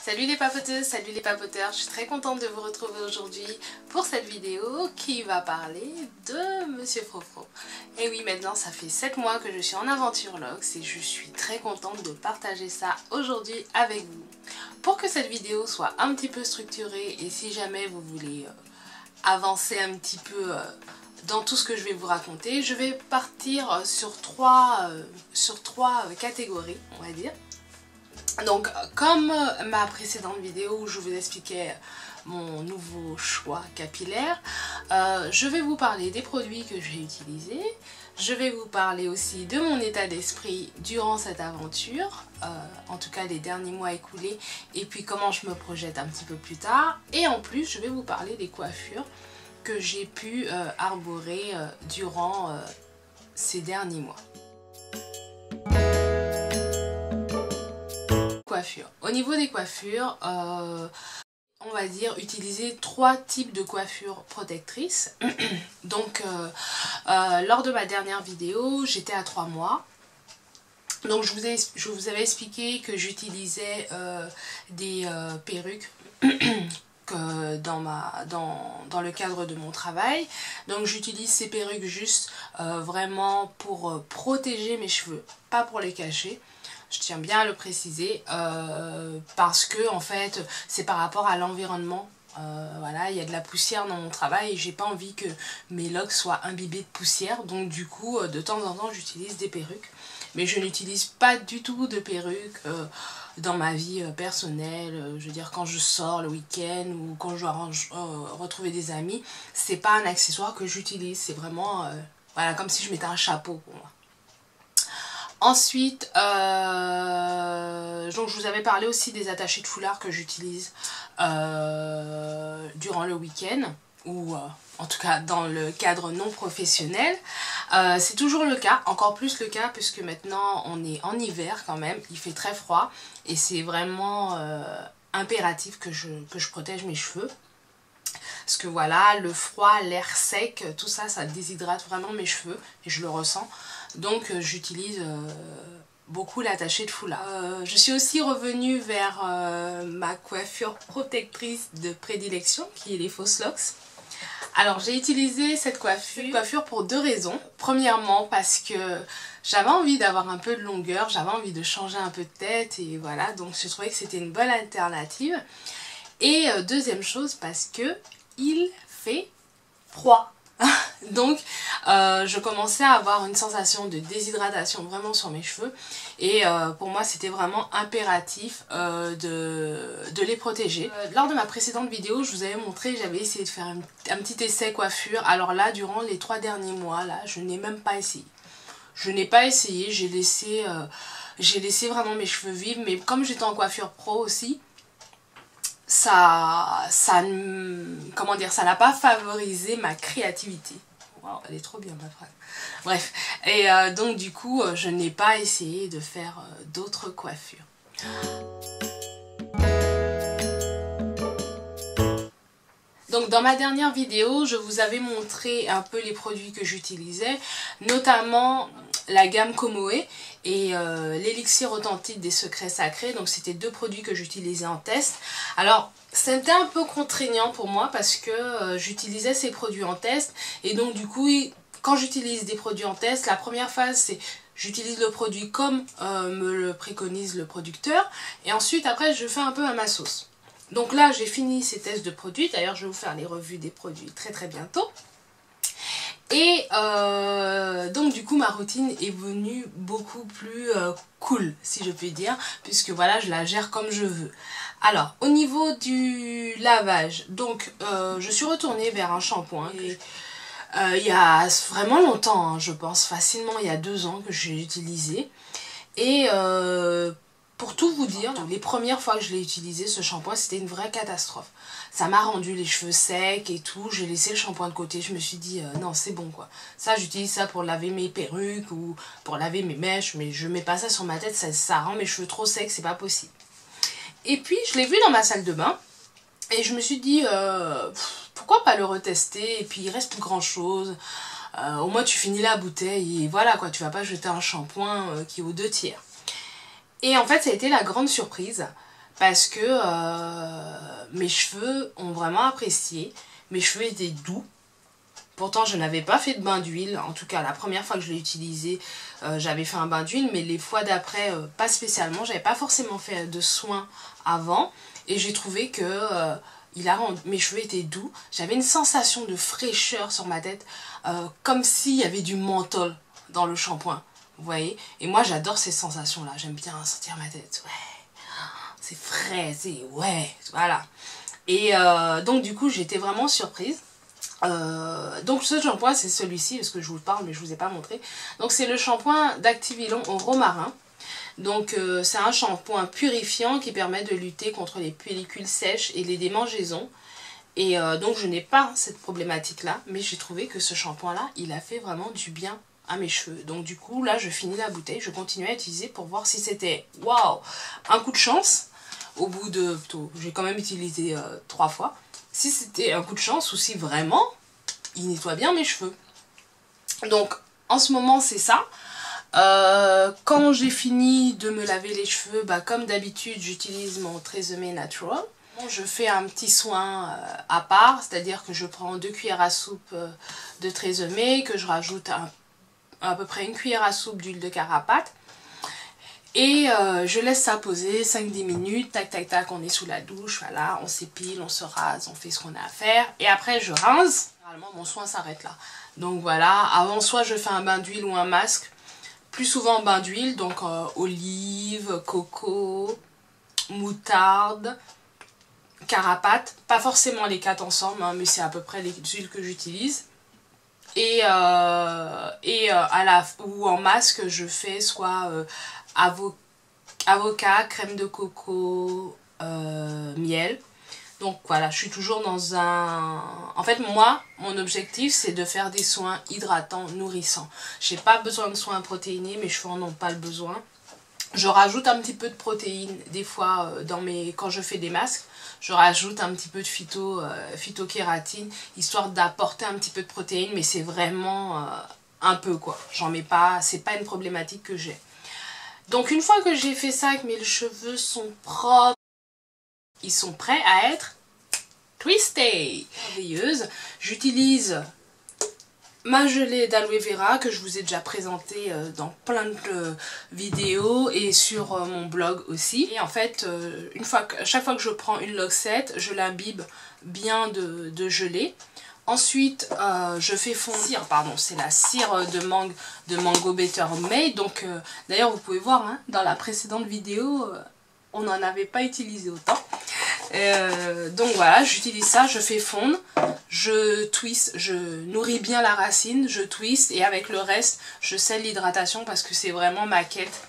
Salut les papoteuses, salut les papoteurs, je suis très contente de vous retrouver aujourd'hui pour cette vidéo qui va parler de Monsieur Frofro. Et oui, maintenant ça fait 7 mois que je suis en aventure Lox et je suis très contente de partager ça aujourd'hui avec vous. Pour que cette vidéo soit un petit peu structurée et si jamais vous voulez avancer un petit peu dans tout ce que je vais vous raconter, je vais partir sur trois catégories, on va dire. Donc comme ma précédente vidéo où je vous expliquais mon nouveau choix capillaire, je vais vous parler des produits que je vais utiliser. Je vais vous parler aussi de mon état d'esprit durant cette aventure, en tout cas les derniers mois écoulés, et puis comment je me projette un petit peu plus tard. Et en plus je vais vous parler des coiffures que j'ai pu arborer durant ces derniers mois. Au niveau des coiffures, on va dire utiliser 3 types de coiffures protectrices. Donc lors de ma dernière vidéo, j'étais à 3 mois. Donc je vous avais expliqué que j'utilisais des perruques dans le cadre de mon travail. Donc j'utilise ces perruques juste vraiment pour protéger mes cheveux, pas pour les cacher. Je tiens bien à le préciser parce que en fait c'est par rapport à l'environnement. Voilà, il y a de la poussière dans mon travail et j'ai pas envie que mes locks soient imbibés de poussière. Donc du coup de temps en temps j'utilise des perruques. Mais je n'utilise pas du tout de perruques dans ma vie personnelle. Je veux dire quand je sors le week-end ou quand je dois retrouver des amis. C'est pas un accessoire que j'utilise. C'est vraiment voilà, comme si je mettais un chapeau pour moi. Ensuite, donc je vous avais parlé aussi des attachés de foulard que j'utilise durant le week-end ou en tout cas dans le cadre non professionnel. C'est toujours le cas, encore plus le cas puisque maintenant on est en hiver quand même, il fait très froid et c'est vraiment impératif que je protège mes cheveux. Parce que voilà, le froid, l'air sec, tout ça, ça déshydrate vraiment mes cheveux et je le ressens. Donc j'utilise beaucoup l'attaché de foulard. Je suis aussi revenue vers ma coiffure protectrice de prédilection qui est les fausses locks. Alors j'ai utilisé cette coiffure pour 2 raisons. Premièrement parce que j'avais envie d'avoir un peu de longueur, j'avais envie de changer un peu de tête et voilà, donc je trouvais que c'était une bonne alternative. Et deuxième chose parce que il fait froid. Donc je commençais à avoir une sensation de déshydratation vraiment sur mes cheveux et pour moi c'était vraiment impératif de les protéger. Lors de ma précédente vidéo je vous avais montré, j'avais essayé de faire un petit essai coiffure. Alors là durant les 3 derniers mois là je n'ai même pas essayé. Je n'ai pas essayé, j'ai laissé vraiment mes cheveux vivre, mais comme j'étais en coiffure pro aussi, comment dire, ça n'a pas favorisé ma créativité. Wow, elle est trop bien ma phrase. Bref, et donc du coup je n'ai pas essayé de faire d'autres coiffures. Donc dans ma dernière vidéo, je vous avais montré un peu les produits que j'utilisais, notamment la gamme Komoe et l'élixir authentique des secrets sacrés. Donc c'était 2 produits que j'utilisais en test. Alors c'était un peu contraignant pour moi parce que j'utilisais ces produits en test et donc du coup quand j'utilise des produits en test, la première phase c'est j'utilise le produit comme me le préconise le producteur et ensuite après je fais un peu à ma sauce. Donc là j'ai fini ces tests de produits, d'ailleurs je vais vous faire les revues des produits très bientôt. Et donc du coup ma routine est venue beaucoup plus cool si je puis dire, puisque voilà je la gère comme je veux. Alors au niveau du lavage, donc je suis retournée vers un shampoing et il y a vraiment longtemps, hein, je pense facilement il y a 2 ans que j'ai utilisé. Et pour tout vous dire, les premières fois que je l'ai utilisé ce shampoing c'était une vraie catastrophe. Ça m'a rendu les cheveux secs et tout, j'ai laissé le shampoing de côté, je me suis dit non c'est bon quoi. Ça j'utilise ça pour laver mes perruques ou pour laver mes mèches, mais je mets pas ça sur ma tête, ça rend mes cheveux trop secs, c'est pas possible. Et puis je l'ai vu dans ma salle de bain et je me suis dit pourquoi pas le retester, et puis il reste plus grand chose. Au moins tu finis la bouteille et voilà quoi, tu vas pas jeter un shampoing qui est aux 2 tiers. Et en fait ça a été la grande surprise parce que mes cheveux ont vraiment apprécié. Mes cheveux étaient doux. Pourtant, je n'avais pas fait de bain d'huile. En tout cas, la première fois que je l'ai utilisé, j'avais fait un bain d'huile. Mais les fois d'après, pas spécialement. J'avais pas forcément fait de soins avant. Et j'ai trouvé que mes cheveux étaient doux. J'avais une sensation de fraîcheur sur ma tête. Comme s'il y avait du menthol dans le shampoing. Vous voyez? Et moi, j'adore ces sensations-là. J'aime bien sentir ma tête. Ouais, c'est frais. C'est... Ouais, voilà. Et donc, du coup, j'étais vraiment surprise. Donc ce shampoing c'est celui-ci parce que je vous le parle mais je vous ai pas montré. Donc c'est le shampoing d'Activilon au romarin. Donc c'est un shampoing purifiant qui permet de lutter contre les pellicules sèches et les démangeaisons. Et donc je n'ai pas cette problématique là, mais j'ai trouvé que ce shampoing là il a fait vraiment du bien à mes cheveux. Donc du coup là je finis la bouteille, je continue à utiliser pour voir si c'était waouh un coup de chance. Au bout de... j'ai quand même utilisé 3 fois. Si c'était un coup de chance ou si vraiment il nettoie bien mes cheveux. Donc en ce moment c'est ça. Quand j'ai fini de me laver les cheveux, bah, comme d'habitude j'utilise mon Tresemmé Natural. Je fais un petit soin à part, c'est-à-dire que je prends 2 cuillères à soupe de Tresemmé, que je rajoute à peu près 1 cuillère à soupe d'huile de carapate. Et je laisse ça poser 5-10 minutes, tac tac tac, on est sous la douche, voilà, on s'épile, on se rase, on fait ce qu'on a à faire. Et après je rince, généralement mon soin s'arrête là. Donc voilà, avant soit je fais un bain d'huile ou un masque, plus souvent bain d'huile, donc olive, coco, moutarde, carapate. Pas forcément les 4 ensemble, hein, mais c'est à peu près les huiles que j'utilise. Et ou en masque je fais soit... avocat, crème de coco, miel. Donc voilà, je suis toujours dans un... En fait, moi, mon objectif, c'est de faire des soins hydratants, nourrissants. J'ai pas besoin de soins protéinés, mes cheveux n'en ont pas le besoin. Je rajoute un petit peu de protéines, des fois, quand je fais des masques. Je rajoute un petit peu de phytokératine, histoire d'apporter un petit peu de protéines, mais c'est vraiment un peu, quoi. J'en mets pas, c'est pas une problématique que j'ai. Donc une fois que j'ai fait ça, que mes cheveux sont propres, ils sont prêts à être twistés. Merveilleuse. J'utilise ma gelée d'aloe vera que je vous ai déjà présentée dans plein de vidéos et sur mon blog aussi. Et en fait, chaque fois que je prends une loxette, je l'imbibe bien de gelée. Ensuite, je fais fondre, c'est la cire de Mango Better Made. Donc, d'ailleurs, vous pouvez voir, hein, dans la précédente vidéo, on n'en avait pas utilisé autant. Donc voilà, j'utilise ça, je fais fondre, je twist, je nourris bien la racine, je twist et avec le reste, je scelle l'hydratation parce que c'est vraiment ma quête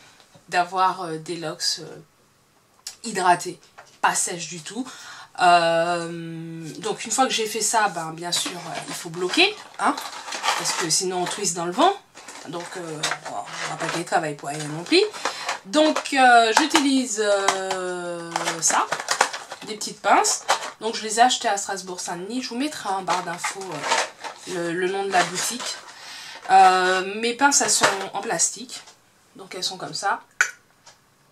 d'avoir des locks hydratés, pas sèches du tout. Donc une fois que j'ai fait ça, ben, bien sûr il faut bloquer, hein, parce que sinon on twist dans le vent, donc on va pas qu'il y travail pour rien non plus. Donc j'utilise ça, des petites pinces, donc je les ai achetées à Strasbourg-Saint-Denis. Je vous mettrai en barre d'infos le nom de la boutique. Mes pinces elles sont en plastique, donc elles sont comme ça,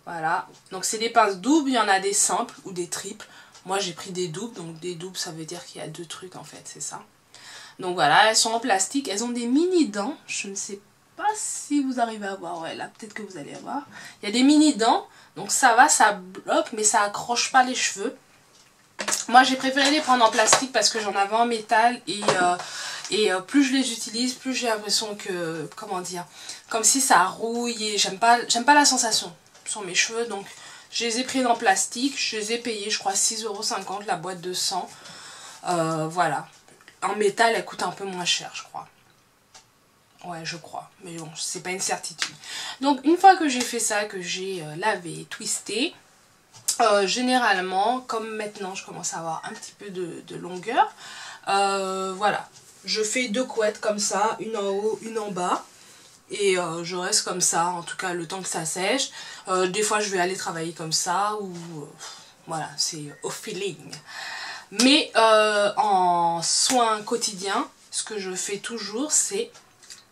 voilà, donc c'est des pinces doubles, il y en a des simples ou des triples. Moi j'ai pris des doubles, donc des doubles ça veut dire qu'il y a 2 trucs en fait, c'est ça. Donc voilà, elles sont en plastique, elles ont des mini dents, je ne sais pas si vous arrivez à voir, ouais là peut-être que vous allez voir. Il y a des mini dents, donc ça va, ça bloque mais ça accroche pas les cheveux. Moi j'ai préféré les prendre en plastique parce que j'en avais en métal et plus je les utilise, plus j'ai l'impression que, comment dire, comme si ça rouille et j'aime pas la sensation sur mes cheveux, donc... Je les ai pris en plastique, je les ai payés je crois 6,50 € la boîte de 100. Voilà. En métal elle coûte un peu moins cher je crois. Ouais je crois, mais bon c'est pas une certitude. Donc une fois que j'ai fait ça, que j'ai lavé, twisté, généralement comme maintenant je commence à avoir un petit peu de longueur, voilà. Je fais 2 couettes comme ça, une en haut, une en bas. Et je reste comme ça, en tout cas le temps que ça sèche. Des fois je vais aller travailler comme ça, ou voilà, c'est au feeling. Mais en soins quotidiens, ce que je fais toujours, c'est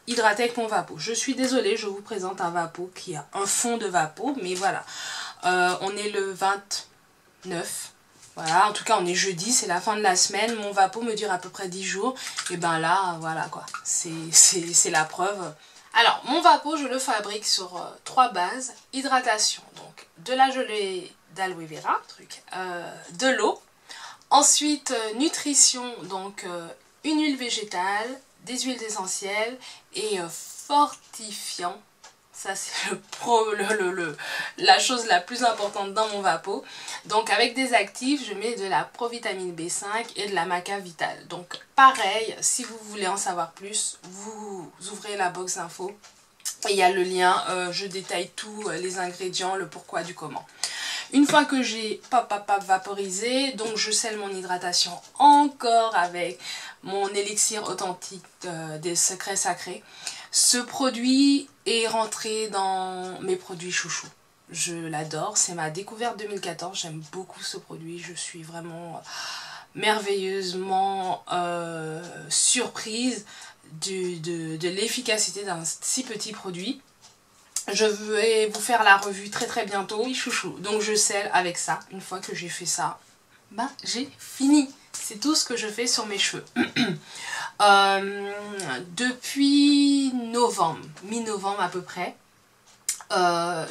hydrater avec mon Vapeau. Je suis désolée, je vous présente un Vapeau qui a un fond de Vapeau, mais voilà. On est le 9. Voilà, en tout cas on est jeudi, c'est la fin de la semaine, mon vapeau me dure à peu près 10 jours. Et ben là, voilà quoi, c'est la preuve. Alors, mon vapeau, je le fabrique sur 3 bases. Hydratation, donc de la gelée d'aloe vera, de l'eau. Ensuite, nutrition, donc une huile végétale, des huiles essentielles et fortifiant. Ça, c'est la chose la plus importante dans mon vapeau. Donc, avec des actifs, je mets de la provitamine B5 et de la maca vitale. Donc, pareil, si vous voulez en savoir plus, vous ouvrez la box d'infos. Et il y a le lien, je détaille tous les ingrédients, le pourquoi du comment. Une fois que j'ai vaporisé, donc je scelle mon hydratation encore avec mon élixir authentique des secrets sacrés. Ce produit est rentré dans mes produits chouchous. Je l'adore, c'est ma découverte 2014, j'aime beaucoup ce produit, je suis vraiment merveilleusement surprise de l'efficacité d'un si petit produit. Je vais vous faire la revue très bientôt. Oui, chouchou. Donc je scelle avec ça. Une fois que j'ai fait ça, ben j'ai fini. C'est tout ce que je fais sur mes cheveux. Depuis novembre, mi-novembre à peu près,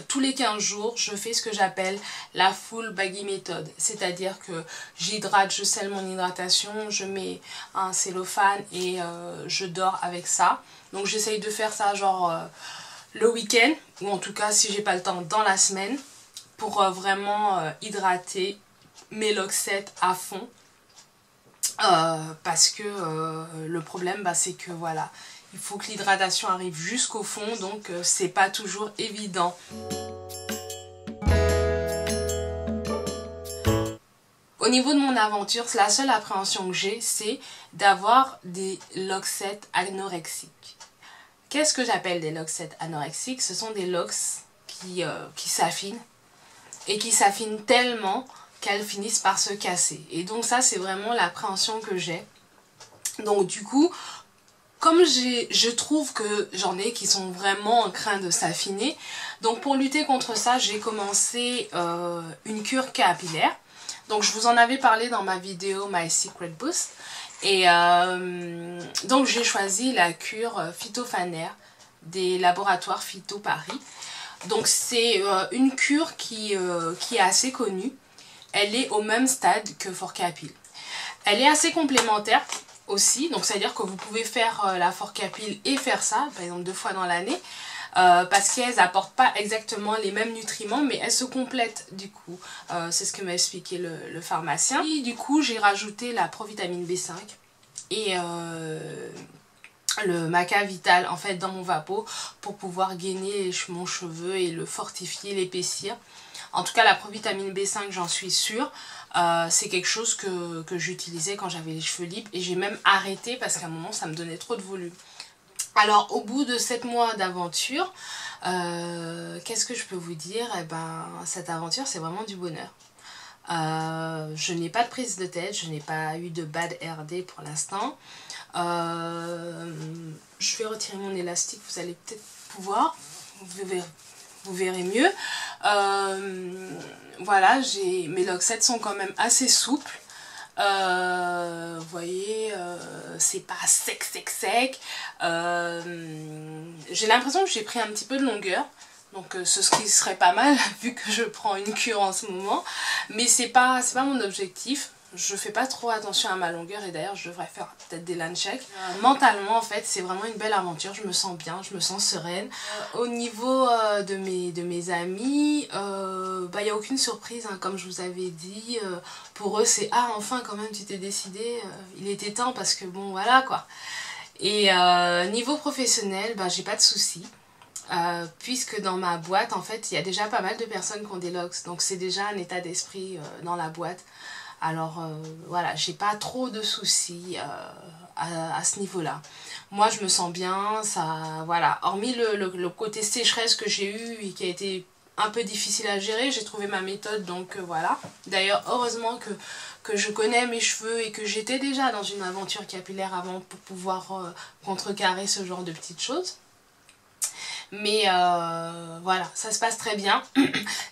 tous les 15 jours, je fais ce que j'appelle la full baggy méthode. C'est-à-dire que j'hydrate, je scelle mon hydratation, je mets un cellophane et je dors avec ça. Donc j'essaye de faire ça genre le week-end, ou en tout cas si j'ai pas le temps dans la semaine, pour vraiment hydrater mes loxettes à fond. Parce que le problème c'est que voilà, il faut que l'hydratation arrive jusqu'au fond, donc c'est pas toujours évident. Au niveau de mon aventure, la seule appréhension que j'ai, c'est d'avoir des loxettes anorexiques. Qu'est-ce que j'appelle des loxettes anorexiques? Ce sont des locks qui s'affinent, et qui s'affinent tellement qu'elles finissent par se casser. Et donc ça, c'est vraiment l'appréhension que j'ai. Donc du coup, comme je trouve que j'en ai qui sont vraiment en train de s'affiner, donc pour lutter contre ça, j'ai commencé une cure capillaire. Donc je vous en avais parlé dans ma vidéo My Secret Boost. Et donc j'ai choisi la cure phytophanaire des laboratoires Phyto Paris. Donc c'est une cure qui est assez connue. Elle est au même stade que Forcapil. Elle est assez complémentaire aussi. Donc c'est à dire que vous pouvez faire la Forcapil et faire ça, par exemple 2 fois dans l'année. Parce qu'elles n'apportent pas exactement les mêmes nutriments, mais elles se complètent du coup. C'est ce que m'a expliqué le pharmacien. Et du coup, j'ai rajouté la provitamine B5 et le maca vital en fait dans mon vapeau pour pouvoir gainer mon cheveu et le fortifier, l'épaissir. En tout cas, la provitamine B5, j'en suis sûre. C'est quelque chose que j'utilisais quand j'avais les cheveux libres et j'ai même arrêté parce qu'à un moment, ça me donnait trop de volume. Alors au bout de 7 mois d'aventure, qu'est-ce que je peux vous dire? Eh ben, cette aventure c'est vraiment du bonheur. Je n'ai pas de prise de tête, je n'ai pas eu de bad RD pour l'instant. Je vais retirer mon élastique, vous allez peut-être pouvoir, vous verrez mieux. Voilà, mes loxettes sont quand même assez souples. Vous voyez, c'est pas sec. J'ai l'impression que j'ai pris un petit peu de longueur, donc ce qui serait pas mal vu que je prends une cure en ce moment, mais c'est pas mon objectif. Je fais pas trop attention à ma longueur et d'ailleurs je devrais faire peut-être des line checks. Mentalement en fait c'est vraiment une belle aventure, je me sens bien, je me sens sereine. Au niveau de mes amis, il n'y a aucune surprise hein, comme je vous avais dit. Pour eux c'est ah enfin quand même tu t'es décidé, il était temps parce que bon voilà quoi. Et niveau professionnel j'ai pas de soucis. Puisque dans ma boîte en fait il y a déjà pas mal de personnes qui ont des locks, donc c'est déjà un état d'esprit dans la boîte. Alors voilà, j'ai pas trop de soucis à ce niveau-là. Moi je me sens bien, ça voilà. Hormis le côté sécheresse que j'ai eu et qui a été un peu difficile à gérer, j'ai trouvé ma méthode donc voilà. D'ailleurs heureusement que je connais mes cheveux et que j'étais déjà dans une aventure capillaire avant pour pouvoir contrecarrer ce genre de petites choses. Mais voilà, ça se passe très bien.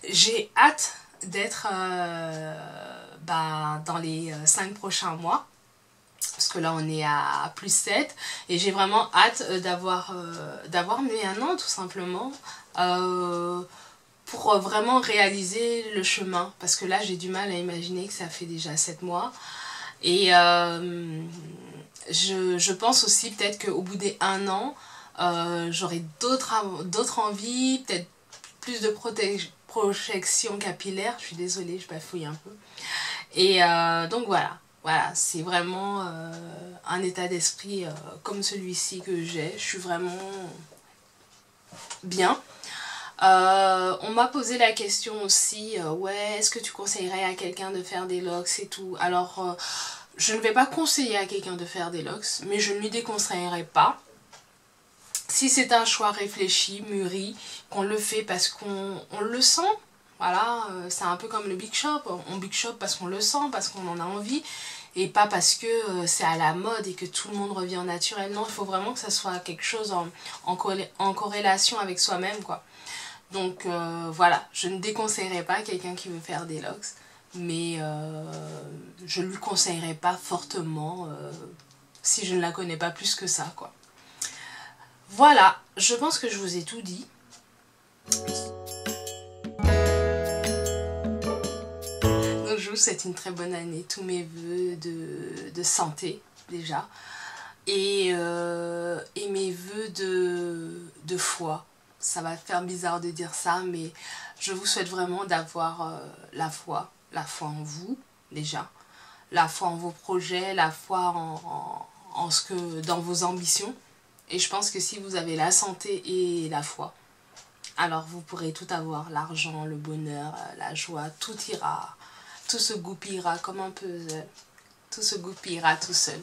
J'ai hâte d'être dans les 5 prochains mois. Parce que là on est à plus 7 et j'ai vraiment hâte d'avoir mes 1 an tout simplement pour vraiment réaliser le chemin. Parce que là j'ai du mal à imaginer que ça fait déjà 7 mois. Et je pense aussi peut-être qu'au bout des 1 an, j'aurai d'autres envies, peut-être plus de projection capillaire. Je suis désolée, je bafouille un peu. Et donc voilà. Voilà, c'est vraiment un état d'esprit comme celui-ci que j'ai. Je suis vraiment bien. On m'a posé la question aussi, ouais, est-ce que tu conseillerais à quelqu'un de faire des locks et tout? Alors, je ne vais pas conseiller à quelqu'un de faire des locks, mais je ne lui déconseillerais pas. Si c'est un choix réfléchi, mûri, qu'on le fait parce qu'on le sent, voilà, c'est un peu comme le Big Shop. On Big Shop parce qu'on le sent, parce qu'on en a envie. Et pas parce que c'est à la mode et que tout le monde revient naturellement. Il faut vraiment que ça soit quelque chose en corrélation avec soi-même, quoi. Donc voilà, je ne déconseillerais pas quelqu'un qui veut faire des locks. Mais je ne lui conseillerais pas fortement si je ne la connais pas plus que ça, quoi. Voilà, je pense que je vous ai tout dit. Je vous souhaite une très bonne année, tous mes vœux de santé déjà et mes vœux de foi. Ça va faire bizarre de dire ça, mais je vous souhaite vraiment d'avoir la foi en vous déjà, la foi en vos projets, la foi dans vos ambitions. Et je pense que si vous avez la santé et la foi, alors vous pourrez tout avoir, l'argent, le bonheur, la joie, tout ira. Tout se goupillera comme un puzzle. Tout se goupillera tout seul.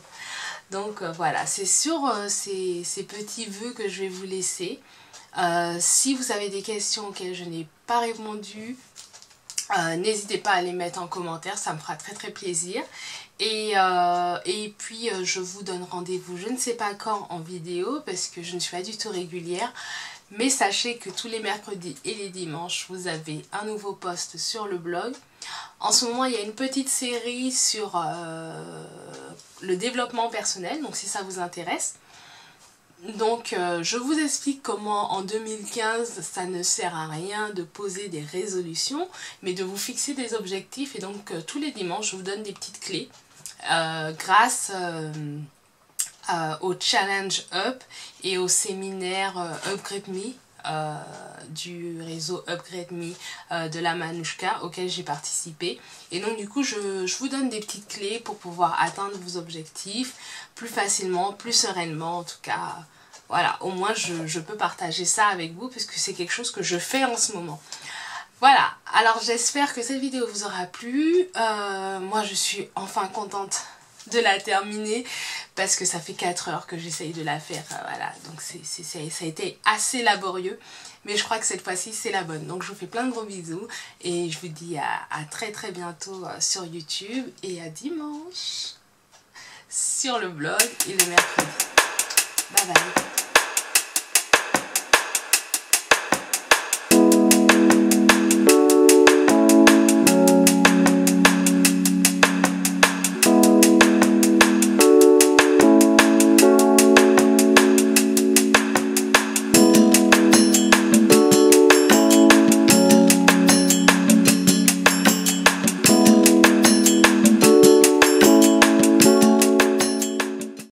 Donc voilà, c'est sur ces petits vœux que je vais vous laisser. Si vous avez des questions auxquelles je n'ai pas répondu, n'hésitez pas à les mettre en commentaire, ça me fera très très plaisir. Et puis je vous donne rendez-vous, je ne sais pas quand en vidéo, parce que je ne suis pas du tout régulière. Mais sachez que tous les mercredis et les dimanches, vous avez un nouveau post sur le blog. En ce moment, il y a une petite série sur le développement personnel, donc si ça vous intéresse. Donc, je vous explique comment en 2015, ça ne sert à rien de poser des résolutions, mais de vous fixer des objectifs. Et donc, tous les dimanches, je vous donne des petites clés grâce au Challenge Up et au séminaire Upgrade Me du réseau Upgrade Me de la Manouchka auquel j'ai participé. Et donc du coup je vous donne des petites clés pour pouvoir atteindre vos objectifs plus facilement, plus sereinement en tout cas. Voilà, au moins je peux partager ça avec vous puisque c'est quelque chose que je fais en ce moment. Voilà, alors j'espère que cette vidéo vous aura plu. Moi je suis enfin contente de la terminer parce que ça fait 4 heures que j'essaye de la faire, voilà, donc ça a été assez laborieux, mais je crois que cette fois-ci c'est la bonne. Donc je vous fais plein de gros bisous et je vous dis à très très bientôt sur YouTube et à dimanche sur le blog et le mercredi. Bye bye.